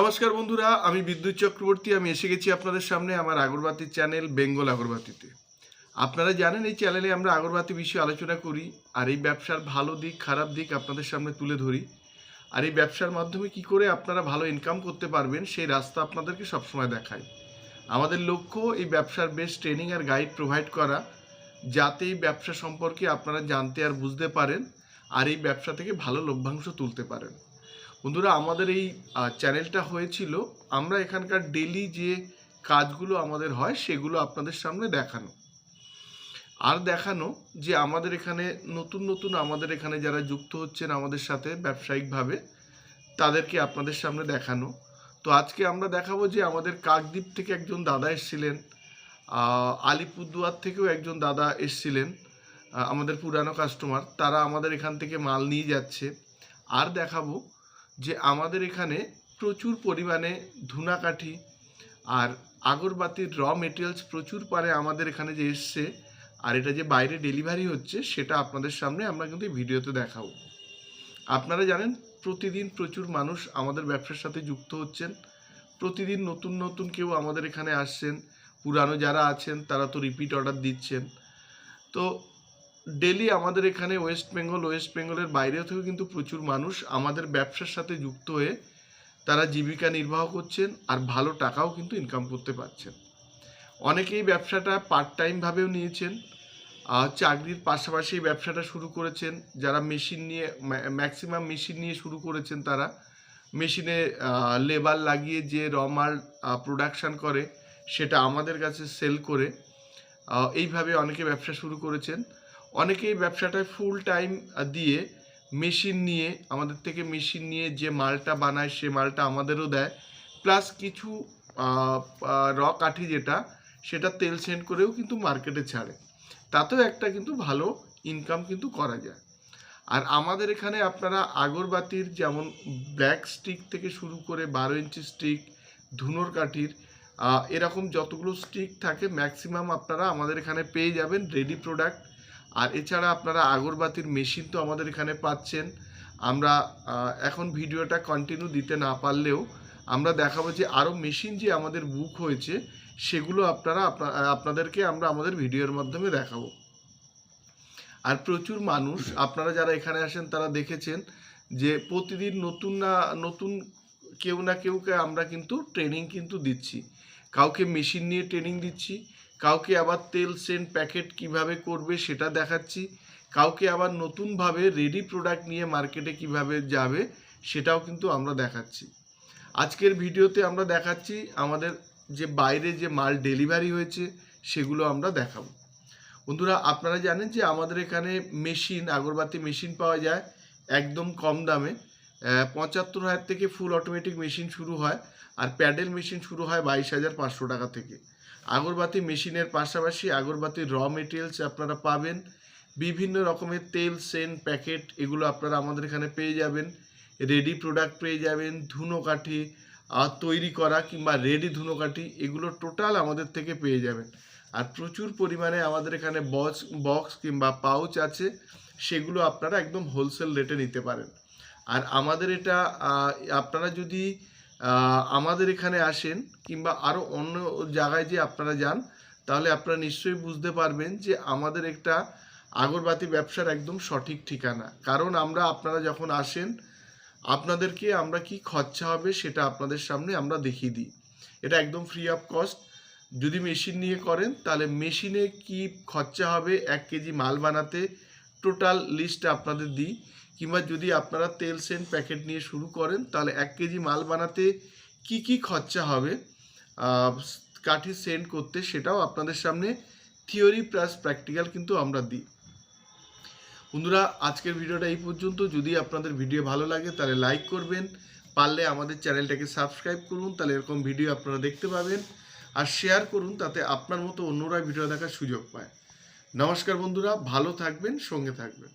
নমস্কার বন্ধুরা, আমি বিদ্যুৎ চক্রবর্তী। আমি এসে গেছি আপনাদের সামনে আমার আগরবাতির চ্যানেল বেঙ্গল আগরবাতিতে। আপনারা জানেন এই চ্যানেলে আমরা আগরবাতি বিষয়ে আলোচনা করি আর এই ব্যবসার ভালো দিক খারাপ দিক আপনাদের সামনে তুলে ধরি। আর এই ব্যবসার মাধ্যমে কি করে আপনারা ভালো ইনকাম করতে পারবেন সেই রাস্তা আপনাদেরকে সবসময় দেখাই। আমাদের লক্ষ্য এই ব্যবসার বেস্ট ট্রেনিং আর গাইড প্রোভাইড করা, যাতে এই ব্যবসা সম্পর্কে আপনারা জানতে আর বুঝতে পারেন আর এই ব্যবসা থেকে ভালো লভ্যাংশ তুলতে পারেন। বন্ধুরা, আমাদের এই চ্যানেলটা হয়েছিল আমরা এখানকার ডেলি যে কাজগুলো আমাদের হয় সেগুলো আপনাদের সামনে দেখানো যে আমাদের এখানে নতুন আমাদের এখানে যারা যুক্ত হচ্ছেন আমাদের সাথে ব্যবসায়িকভাবে তাদেরকে আপনাদের সামনে দেখানো। তো আজকে আমরা দেখাবো যে আমাদের কাকদ্বীপ থেকে একজন দাদা এসেছিলেন, আলিপুরদুয়ার থেকেও একজন দাদা এসেছিলেন, আমাদের পুরানো কাস্টমার, তারা আমাদের এখান থেকে মাল নিয়ে যাচ্ছে। আর দেখাবো যে আমাদের এখানে প্রচুর পরিমাণে ধুনাকাঠি আর আগরবাতির র মেটেরিয়ালস প্রচুর পারে আমাদের এখানে যে এসছে, আর এটা যে বাইরে ডেলিভারি হচ্ছে সেটা আপনাদের সামনে আমরা কিন্তু ভিডিওতে দেখাবো। আপনারা জানেন প্রতিদিন প্রচুর মানুষ আমাদের ব্যবসার সাথে যুক্ত হচ্ছেন, প্রতিদিন নতুন কেউ আমাদের এখানে আসছেন, পুরানো যারা আছেন তারা তো রিপিট অর্ডার দিচ্ছেন। তো ডেলি আমাদের এখানে ওয়েস্ট বেঙ্গলের বাইরেও থেকেও কিন্তু প্রচুর মানুষ আমাদের ব্যবসার সাথে যুক্ত হয়ে তারা জীবিকা নির্বাহ করছেন আর ভালো টাকাও কিন্তু ইনকাম করতে পারছেন। অনেকেই ব্যবসাটা পার্ট টাইমভাবেও নিয়েছেন, চাকরির পাশাপাশি ব্যবসাটা শুরু করেছেন। যারা মেশিন নিয়ে ম্যাক্সিমাম মেশিন নিয়ে শুরু করেছেন, তারা মেশিনে লেবার লাগিয়ে যে র মাল প্রোডাকশান করে সেটা আমাদের কাছে সেল করে এইভাবে অনেকে ব্যবসা শুরু করেছেন। অনেকেই ব্যবসাটায় ফুল টাইম দিয়ে মেশিন নিয়ে আমাদের থেকে মেশিন নিয়ে যে মালটা বানায় সে মালটা আমাদেরও দেয়, প্লাস কিছু র কাঠি যেটা সেটা তেল সেন্ড করেও কিন্তু মার্কেটে ছাড়ে, তাতেও একটা কিন্তু ভালো ইনকাম কিন্তু করা যায়। আর আমাদের এখানে আপনারা আগরবাতির যেমন ব্ল্যাক স্টিক থেকে শুরু করে 12 ইঞ্চি স্টিক, ধুনোর কাঠির এরকম যতগুলো স্টিক থাকে ম্যাক্সিমাম আপনারা আমাদের এখানে পেয়ে যাবেন রেডি প্রোডাক্ট। আর এছাড়া আপনারা আগরবাতির মেশিন তো আমাদের এখানে পাচ্ছেন। আমরা এখন ভিডিওটা কন্টিনিউ দিতে না পারলেও আমরা দেখাবো যে আরও মেশিন যে আমাদের বুক হয়েছে সেগুলো আপনাদেরকে আমরা আমাদের ভিডিওর মাধ্যমে দেখাবো। আর প্রচুর মানুষ আপনারা যারা এখানে আসেন তারা দেখেছেন যে প্রতিদিন নতুন কেউ না কেউকে আমরা কিন্তু ট্রেনিং কিন্তু দিচ্ছি। কাউকে মেশিন নিয়ে ট্রেনিং দিচ্ছি, কাউকে আবার তেল সেন্ট প্যাকেট কিভাবে করবে সেটা দেখাচ্ছি, কাউকে আবার নতুনভাবে রেডি প্রোডাক্ট নিয়ে মার্কেটে কিভাবে যাবে সেটাও কিন্তু আমরা দেখাচ্ছি। আজকের ভিডিওতে আমরা দেখাচ্ছি আমাদের যে বাইরে যে মাল ডেলিভারি হয়েছে সেগুলো আমরা দেখাবো। বন্ধুরা, আপনারা জানেন যে আমাদের এখানে মেশিন আগরবাতি মেশিন পাওয়া যায় একদম কম দামে। 75,000 থেকে ফুল অটোমেটিক মেশিন শুরু হয়, আর প্যাডেল মেশিন শুরু হয় 22,500 টাকা থেকে। আগরবাতি মেশিনের পাশাপাশি আগরবাতির র মেটেরিয়ালস আপনারা পাবেন, বিভিন্ন রকমের তেল সেন্ট প্যাকেট এগুলো আপনারা আমাদের এখানে পেয়ে যাবেন, রেডি প্রোডাক্ট পেয়ে যাবেন, ধুনোকাঠি তৈরি করা কিংবা রেডি ধুনোকাঠি এগুলো টোটাল আমাদের থেকে পেয়ে যাবেন। আর প্রচুর পরিমাণে আমাদের এখানে বক্স কিংবা পাউচ আছে, সেগুলো আপনারা একদম হোলসেল রেটে নিতে পারেন। আর আমাদের এটা আপনারা যদি আমাদের এখানে আসেন কিংবা আরও অন্য জায়গায় যে আপনারা যান, তাহলে আপনারা নিশ্চয়ই বুঝতে পারবেন যে আমাদের একটা আগরবাতি ব্যবসার একদম সঠিক ঠিকানা। কারণ আপনারা যখন আসেন আপনাদেরকে আমরা কি খরচা হবে সেটা আপনাদের সামনে আমরা দেখিয়ে দিই। এটা একদম ফ্রি অফ কস্ট। যদি মেশিন নিয়ে করেন তাহলে মেশিনে কি খরচা হবে 1 কেজি মাল বানাতে টোটাল লিস্ট আপনাদের দিই, কিংবা যদি আপনারা তেল সেন্ট প্যাকেট নিয়ে শুরু করেন তাহলে 1 কেজি মাল বানাতে কি খরচা হবে কাঠি সেন্ড করতে সেটাও আপনাদের সামনে থিওরি প্লাস প্র্যাকটিক্যাল কিন্তু আমরা দিই। বন্ধুরা, আজকের ভিডিওটা এই পর্যন্ত। যদি আপনাদের ভিডিও ভালো লাগে তাহলে লাইক করবেন, পারলে আমাদের চ্যানেলটাকে সাবস্ক্রাইব করুন, তাহলে এরকম ভিডিও আপনারা দেখতে পাবেন। আর শেয়ার করুন, তাতে আপনার মতো অন্যরা ভিডিও দেখার সুযোগ পায়। নমস্কার বন্ধুরা, ভালো থাকবেন, সঙ্গে থাকবেন।